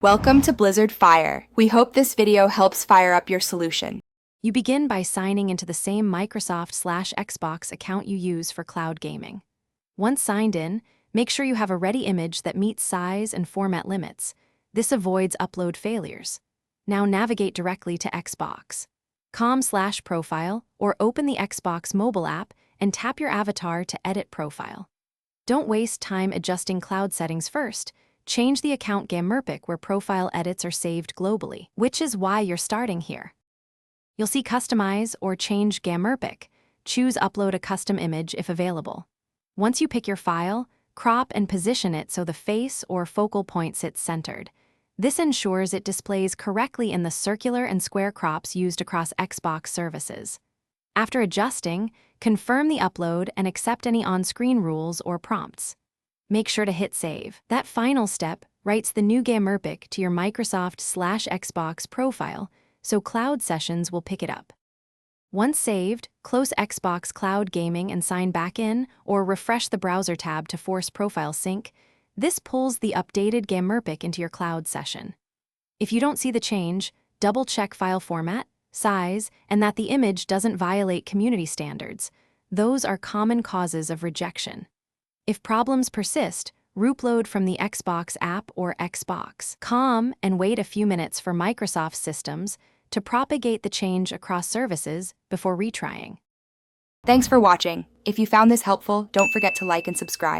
Welcome to Blizzard Fire. We hope this video helps fire up your solution. You begin by signing into the same Microsoft/Xbox account you use for cloud gaming. Once signed in, make sure you have a ready image that meets size and format limits. This avoids upload failures. Now navigate directly to Xbox. Com/profile or open the Xbox mobile app and tap your avatar to edit profile. Don't waste time adjusting cloud settings first. Change the account Gammerpic where profile edits are saved globally, which is why you're starting here. You'll see Customize or Change Gammerpic. Choose Upload a custom image if available. Once you pick your file, crop and position it so the face or focal point sits centered. This ensures it displays correctly in the circular and square crops used across Xbox services. After adjusting, confirm the upload and accept any on-screen rules or prompts. Make sure to hit save. That final step writes the new Gammerpic to your Microsoft/Xbox profile, so cloud sessions will pick it up. Once saved, close Xbox Cloud Gaming and sign back in, or refresh the browser tab to force profile sync. This pulls the updated Gammerpic into your cloud session. If you don't see the change, double-check file format, size, and that the image doesn't violate community standards. Those are common causes of rejection. If problems persist, reupload from the Xbox app or Xbox.com and wait a few minutes for Microsoft systems to propagate the change across services before retrying. Thanks for watching. If you found this helpful, don't forget to like and subscribe.